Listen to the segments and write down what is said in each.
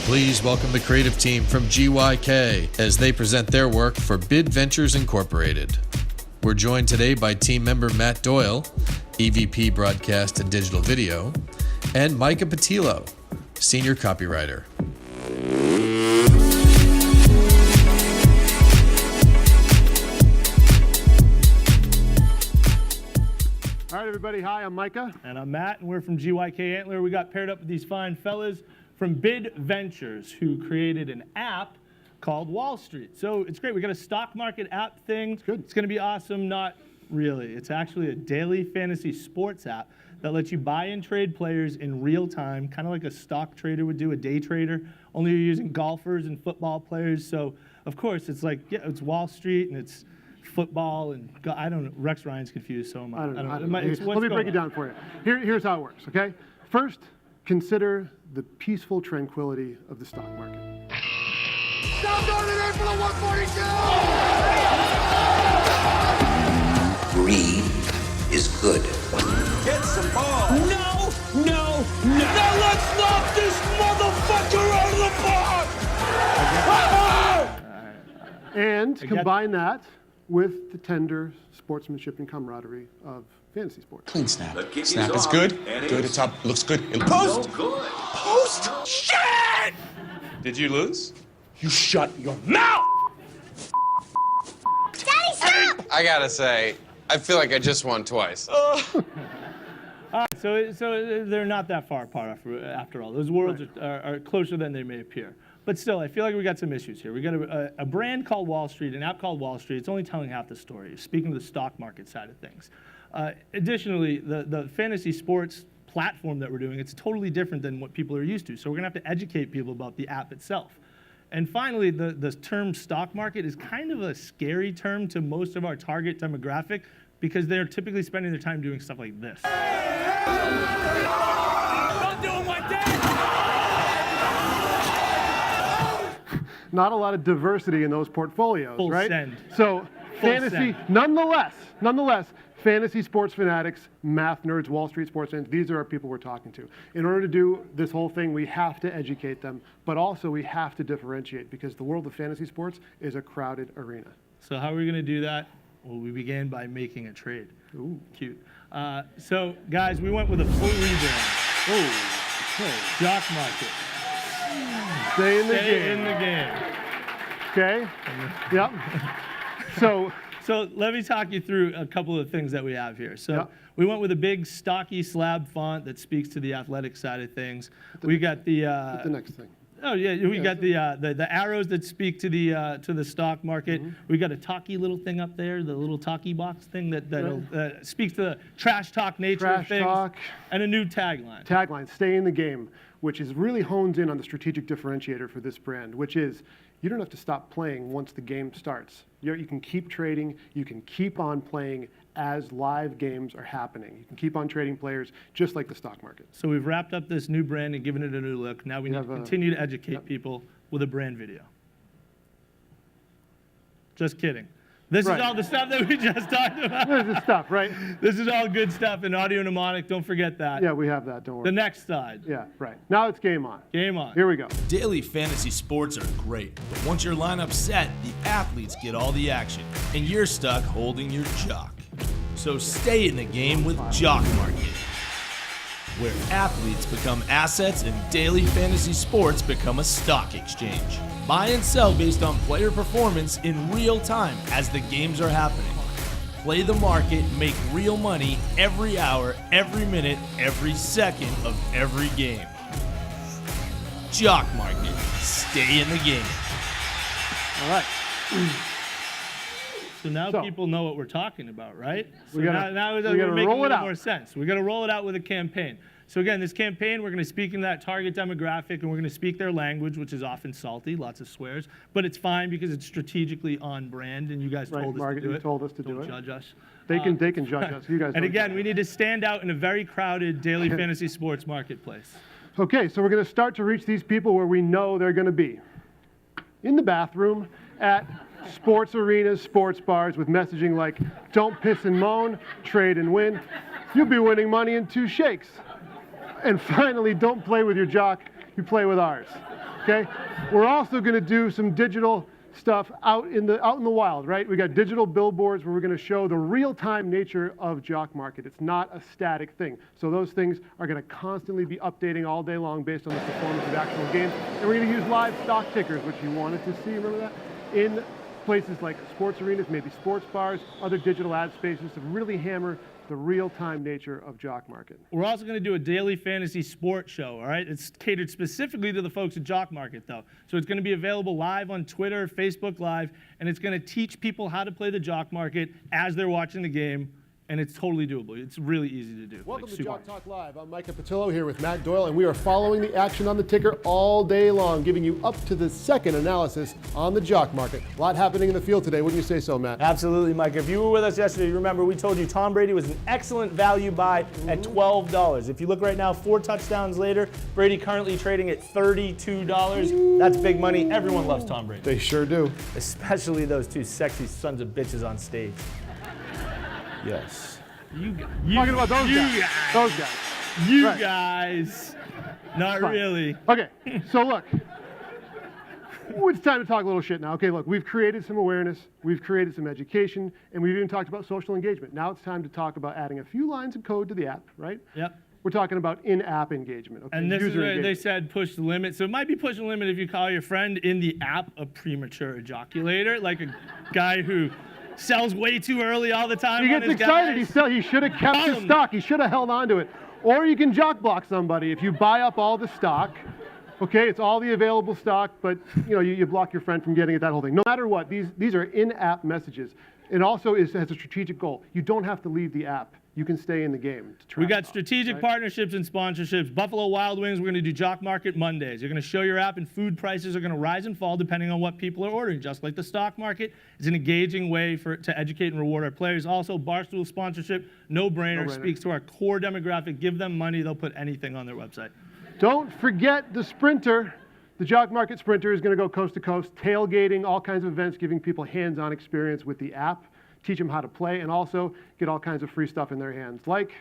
Please welcome the creative team from GYK as they present their work for Bid Ventures Incorporated. We're joined today by team member Matt Doyle, EVP Broadcast and Digital Video, and Micah Patillo, Senior Copywriter. All right, everybody. Hi, I'm Micah. And I'm Matt, and we're from GYK Antler. We got paired up with these fine fellas from Bid Ventures, who created an app called Wall Street. So it's great. We got a stock market app thing. It's good. It's going to be awesome. Not really. It's actually a daily fantasy sports app that lets you buy and trade players in real time, kind of like a stock trader would do, a day trader. Only you're using golfers and football players. So, of course, it's like, yeah, it's Wall Street, and it's football, and I don't know. Rex Ryan's confused, so am I. I don't know. Let me break it down for you. Here's how it works, okay? First, consider the peaceful tranquility of the stock market. Down going in for the 142! Greed is good. Get some ball. No! Now let's knock this motherfucker out of the park! And combine that with the tender sportsmanship and camaraderie of fantasy sports. Clean snap. Snap is good. Good. It's up. Looks good. Post. Post. Shit! Did you lose? You shut your mouth! Daddy, stop! I gotta say, I feel like I just won twice. All right, so they're not that far apart after all. Those worlds are closer than they may appear. But still, I feel like we got some issues here. We got a brand called Wall Street, an app called Wall Street. It's only telling half the story, speaking to the stock market side of things. Additionally, the fantasy sports platform that we're doing, it's totally different than what people are used to. So we're going to have to educate people about the app itself. And finally, the term stock market is kind of a scary term to most of our target demographic because they're typically spending their time doing stuff like this. Don't do it like that! Not a lot of diversity in those portfolios, Full right? send. So Full fantasy, send. nonetheless, fantasy sports fanatics, math nerds, Wall Street sports fans, these are our people we're talking to. In order to do this whole thing, we have to educate them, but also we have to differentiate because the world of fantasy sports is a crowded arena. So how are we going to do that? Well, we began by making a trade. Ooh. Cute. So, guys, we went with a full rebrand. Oh, okay. Jock market. Stay in the Stay game. in the game. Okay. Yep. So let me talk you through a couple of things that we have here. So Yep. we went with a big, stocky slab font that speaks to the athletic side of things. We got the next thing. oh yeah, we got the arrows that speak to the stock market. Mm-hmm. We got a talkie little thing up there, the little talkie box thing that speaks to the trash talk nature of Trash things, talk. and a new tagline. Tagline, stay in the game, which is really hones in on the strategic differentiator for this brand, which is you don't have to stop playing once the game starts. You can keep trading, you can keep on playing as live games are happening. You can keep on trading players just like the stock market. So we've wrapped up this new brand and given it a new look. Now we need to continue to educate people with a brand video. Just kidding. This is all the stuff that we just talked about. This is stuff, right? This is all good stuff and audio mnemonic. Don't forget that. Yeah, we have that, don't worry. The next slide. Yeah, right. Now it's game on. Game on. Here we go. Daily fantasy sports are great, but once your lineup's set, the athletes get all the action, and you're stuck holding your jock. So stay in the game with Jock Market, where athletes become assets and daily fantasy sports become a stock exchange. Buy and sell based on player performance in real time as the games are happening. Play the market, make real money every hour, every minute, every second of every game. Jock Market. Stay in the game. All right. So now people know what we're talking about, right? So We gotta making roll a it little out. more sense. We got to roll it out with a campaign. So again, this campaign, we're going to speak into that target demographic, and we're going to speak their language, which is often salty, lots of swears, but it's fine because it's strategically on brand, and you guys Right, told us Margaret, to do you it. told us to do Don't it. judge us. They can judge us. You guys And don't again, judge we need to stand out in a very crowded daily fantasy sports marketplace. Okay, so we're going to start to reach these people where we know they're going to be. In the bathroom, at sports arenas, sports bars with messaging like, don't piss and moan, trade and win. You'll be winning money in 2 shakes. And finally, don't play with your jock, you play with ours. Okay? We're also going to do some digital stuff out in the wild, right? We got digital billboards where we're going to show the real-time nature of Jock Market. It's not a static thing. So those things are going to constantly be updating all day long based on the performance of actual games. And we're going to use live stock tickers, which you wanted to see, remember that? In places like sports arenas, maybe sports bars, other digital ad spaces to really hammer the real-time nature of Jock Market. We're also going to do a daily fantasy sports show, all right? It's catered specifically to the folks at Jock Market, though. So it's going to be available live on Twitter, Facebook Live, and it's going to teach people how to play the Jock Market as they're watching the game, and it's totally doable. It's really easy to do. Welcome to super Jock Talk Live. I'm Micah Patillo here with Matt Doyle, and we are following the action on the ticker all day long, giving you up to the second analysis on the Jock Market. A lot happening in the field today. Wouldn't you say so, Matt? Absolutely, Mike. If you were with us yesterday, you remember we told you Tom Brady was an excellent value buy at $12. If you look right now, 4 touchdowns later, Brady currently trading at $32. That's big money. Everyone loves Tom Brady. They sure do. Especially those 2 sexy sons of bitches on stage. Yes. Talking about those guys. Those guys. You Right. guys. Not really. Okay, so look. It's time to talk a little shit now. Okay, look, we've created some awareness, we've created some education, and we've even talked about social engagement. Now it's time to talk about adding a few lines of code to the app, right? Yep. We're talking about in-app engagement. Okay? And this is User where they engagement. said push the limit. So it might be pushing the limit if you call your friend in the app a premature ejaculator, like a guy who sells way too early all the time. He on gets his excited. guys. He should have kept his stock. He should have held on to it. Or you can jock block somebody if you buy up all the stock. Okay, it's all the available stock, but you block your friend from getting it, that whole thing. No matter what, these are in-app messages. It also has a strategic goal. You don't have to leave the app. You can stay in the game. We got strategic partnerships and sponsorships. Buffalo Wild Wings, we're going to do Jock Market Mondays. You're going to show your app, and food prices are going to rise and fall depending on what people are ordering. Just like the stock market, it's an engaging way to educate and reward our players. Also, Barstool sponsorship, no-brainer, speaks to our core demographic. Give them money, they'll put anything on their website. Don't forget the Sprinter. The Jock Market Sprinter is going to go coast to coast, tailgating, all kinds of events, giving people hands-on experience with the app, teach them how to play, and also get all kinds of free stuff in their hands, like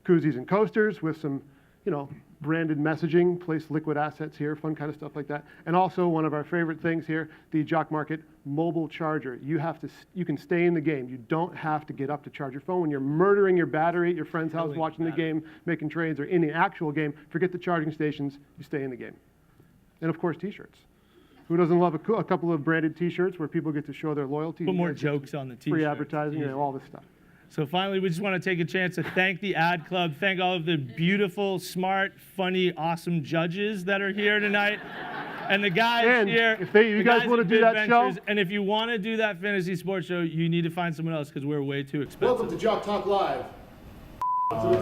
koozies and coasters with some, branded messaging, place liquid assets here, fun kind of stuff like that. And also one of our favorite things here, the Jock Market mobile charger. You can stay in the game. You don't have to get up to charge your phone. When you're murdering your battery at your friend's house, watching the game, making trades, or in the actual game, forget the charging stations, you stay in the game. And of course, t-shirts. Who doesn't love a couple of branded t-shirts where people get to show their loyalty? Put more jokes on the t-shirt. Free advertising, all this stuff. So finally, we just want to take a chance to thank the Ad Club, thank all of the beautiful, smart, funny, awesome judges that are here tonight. And the guys here. If you guys want to do that show. And if you want to do that fantasy sports show, you need to find someone else because we're way too expensive. Welcome to Jock Talk Live.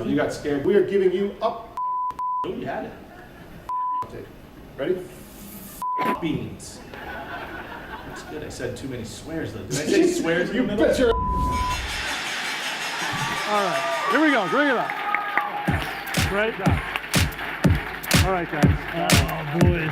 You got scared. We are giving you up. Oh, you had it. Ready? Beans. That's good. I said too many swears, though. Did I say swears in the middle? Bet your All right, here we go. Bring it up. Great job. All right, guys. Oh, boys.